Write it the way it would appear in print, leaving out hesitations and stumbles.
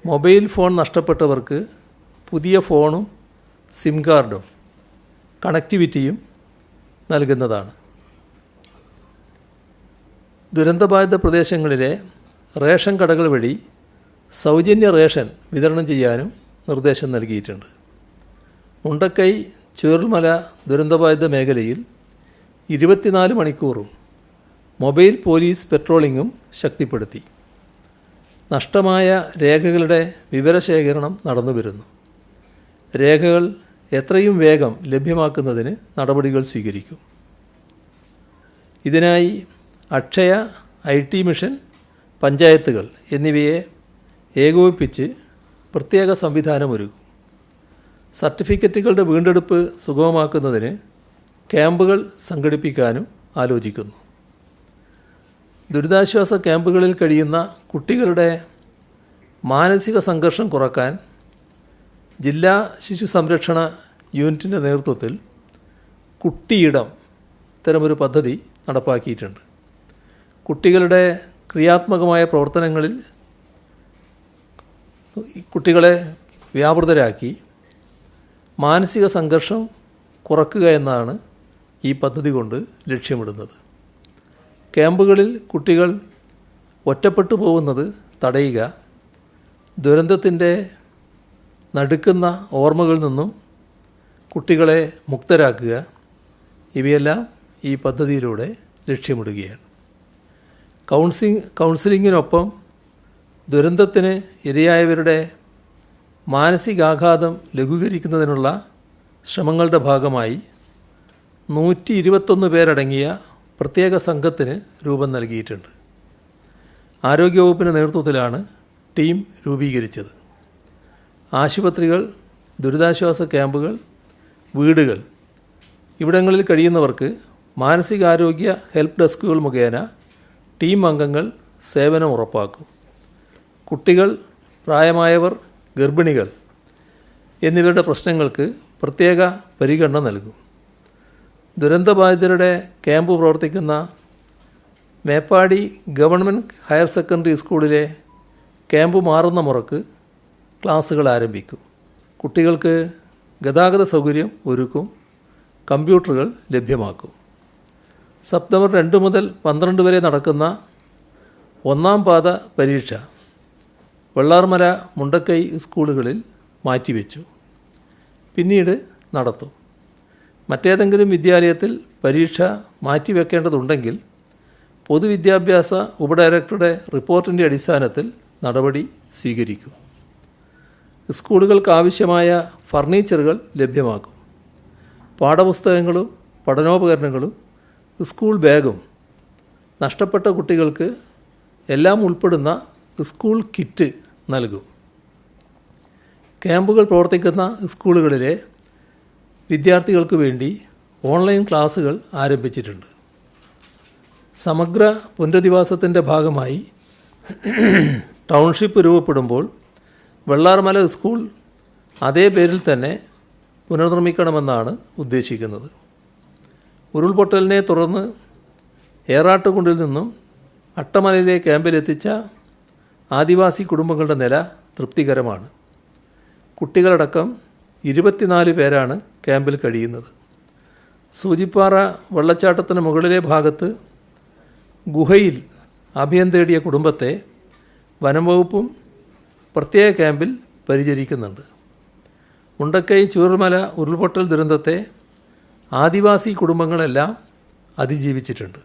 Mobile phone നഷ്ടപ്പെട്ടവർക്ക് പുതിയ ഫോണും സിം കാർഡും കണക്റ്റിവിറ്റിയും നൽകുന്നതാണ്. ദുരന്തബാധിത പ്രദേശങ്ങളിലെ റേഷൻ കടകൾ വഴി സൗജന്യ റേഷൻ വിതരണം ചെയ്യാനും നിർദ്ദേശം നൽകിയിട്ടുണ്ട്. മുണ്ടക്കൈ ചൂരൽമല ദുരന്തബാധിത മേഖലയിൽ 24 മണിക്കൂറും മൊബൈൽ പോലീസ് പെട്രോളിങ്ങും ശക്തിപ്പെടുത്തി. നഷ്ടമായ രേഖകളുടെ വിവരശേഖരണം നടന്നുവരുന്നു. രേഖകൾ എത്രയും വേഗം ലഭ്യമാക്കുന്നതിന് നടപടികൾ സ്വീകരിക്കും. ഇതിനായി അക്ഷയ, IT മിഷൻ, പഞ്ചായത്തുകൾ എന്നിവയെ ഏകോപിപ്പിച്ച് പ്രത്യേക സംവിധാനമൊരുക്കും. സർട്ടിഫിക്കറ്റുകളുടെ വീണ്ടെടുപ്പ് സുഗമമാക്കുന്നതിന് ക്യാമ്പുകൾ സംഘടിപ്പിക്കാനും ആലോചിക്കുന്നു. ദുരിതാശ്വാസ ക്യാമ്പുകളിൽ കഴിയുന്ന കുട്ടികളുടെ മാനസിക സംഘർഷം കുറക്കാൻ ജില്ലാ ശിശു സംരക്ഷണ യൂണിറ്റിൻ്റെ നേതൃത്വത്തിൽ കുട്ടിയിടം ഇത്തരമൊരു പദ്ധതി നടപ്പാക്കിയിട്ടുണ്ട്. കുട്ടികളുടെ ക്രിയാത്മകമായ പ്രവർത്തനങ്ങളിൽ കുട്ടികളെ വ്യാപൃതരാക്കി മാനസിക സംഘർഷം കുറക്കുക എന്നാണ് ഈ പദ്ധതി കൊണ്ട് ലക്ഷ്യമിടുന്നത്. ക്യാമ്പുകളിൽ കുട്ടികൾ ഒറ്റപ്പെട്ടു പോകുന്നത് തടയുക, ദുരന്തത്തിൻ്റെ നടുക്കുന്ന ഓർമ്മകളിൽ നിന്നും കുട്ടികളെ മുക്തരാക്കുക, ഇവയെല്ലാം ഈ പദ്ധതിയിലൂടെ ലക്ഷ്യമിടുകയാണ്. കൗൺസിലിങ്ങിനൊപ്പം ദുരന്തത്തിന് ഇരയായവരുടെ മാനസികാഘാതം ലഘൂകരിക്കുന്നതിനുള്ള ശ്രമങ്ങളുടെ ഭാഗമായി 121 പേരടങ്ങിയ പ്രത്യേക സംഘത്തിന് രൂപം നൽകിയിട്ടുണ്ട്. ആരോഗ്യവകുപ്പിൻ്റെ നേതൃത്വത്തിലാണ് ടീം രൂപീകരിച്ചത്. ആശുപത്രികൾ, ദുരിതാശ്വാസ ക്യാമ്പുകൾ, വീടുകൾ ഇവിടങ്ങളിൽ കഴിയുന്നവർക്ക് മാനസികാരോഗ്യ ഹെൽപ്പ് ഡെസ്കുകൾ മുഖേന ടീം അംഗങ്ങൾ സേവനം ഉറപ്പാക്കും. കുട്ടികൾ, പ്രായമായവർ, ഗർഭിണികൾ എന്നിവരുടെ പ്രശ്നങ്ങൾക്ക് പ്രത്യേക പരിഗണന നൽകും. ദുരന്തബാധിതരുടെ ക്യാമ്പ് പ്രവർത്തിക്കുന്ന മേപ്പാടി ഗവൺമെൻറ് ഹയർ സെക്കൻഡറി സ്കൂളിലെ ക്യാമ്പ് മാറുന്ന മുറക്ക് ക്ലാസ്സുകൾ ആരംഭിക്കും. കുട്ടികൾക്ക് ഗതാഗത സൗകര്യം ഒരുക്കും. കമ്പ്യൂട്ടറുകൾ ലഭ്യമാക്കും. സെപ്റ്റംബർ 2 മുതൽ 12 വരെ നടക്കുന്ന 1ാം പാദ പരീക്ഷ വെള്ളാർമല, മുണ്ടക്കൈ സ്കൂളുകളിൽ മാറ്റിവെച്ചു. പിന്നീട് നടത്തും. മറ്റേതെങ്കിലും വിദ്യാലയത്തിൽ പരീക്ഷ മാറ്റിവെക്കേണ്ടതുണ്ടെങ്കിൽ പൊതുവിദ്യാഭ്യാസ ഉപഡയറക്ടറുടെ റിപ്പോർട്ടിൻ്റെ അടിസ്ഥാനത്തിൽ നടപടി സ്വീകരിക്കും. സ്കൂളുകൾക്ക് ആവശ്യമായ ഫർണിച്ചറുകൾ ലഭ്യമാക്കും. പാഠപുസ്തകങ്ങളും പഠനോപകരണങ്ങളും സ്കൂൾ ബാഗും നഷ്ടപ്പെട്ട കുട്ടികൾക്ക് എല്ലാം ഉൾപ്പെടുന്ന സ്കൂൾ കിറ്റ് നൽകും. ക്യാമ്പുകൾ പ്രവർത്തിക്കുന്ന സ്കൂളുകളിലെ വിദ്യാർത്ഥികൾക്ക് വേണ്ടി ഓൺലൈൻ ക്ലാസുകൾ ആരംഭിച്ചിട്ടുണ്ട്. സമഗ്ര പുനരധിവാസത്തിൻ്റെ ഭാഗമായി ടൗൺഷിപ്പ് രൂപപ്പെടുമ്പോൾ വെള്ളാർമല സ്കൂൾ അതേ പേരിൽ തന്നെ പുനർനിർമ്മിക്കണമെന്നാണ് ഉദ്ദേശിക്കുന്നത്. ഉരുൾപൊട്ടലിനെ തുടർന്ന് ഏറാട്ടുകുണ്ടിൽ നിന്നും അട്ടമലയിലെ ക്യാമ്പിലെത്തിച്ച ആദിവാസി കുടുംബങ്ങളുടെ നില തൃപ്തികരമാണ്. കുട്ടികളടക്കം 24 പേരാണ് ക്യാമ്പിൽ കഴിയുന്നത്. സൂചിപ്പാറ വെള്ളച്ചാട്ടത്തിന് മുകളിലെ ഭാഗത്ത് ഗുഹയിൽ അഭയം തേടിയ കുടുംബത്തെ വനംവകുപ്പും പ്രത്യേക ക്യാമ്പിൽ പരിചരിക്കുന്നുണ്ട്. മുണ്ടക്കൈ ചൂരൽമല ഉരുൾപൊട്ടൽ ദുരന്തത്തെ ആദിവാസി കുടുംബങ്ങളെല്ലാം അതിജീവിച്ചിട്ടുണ്ട്.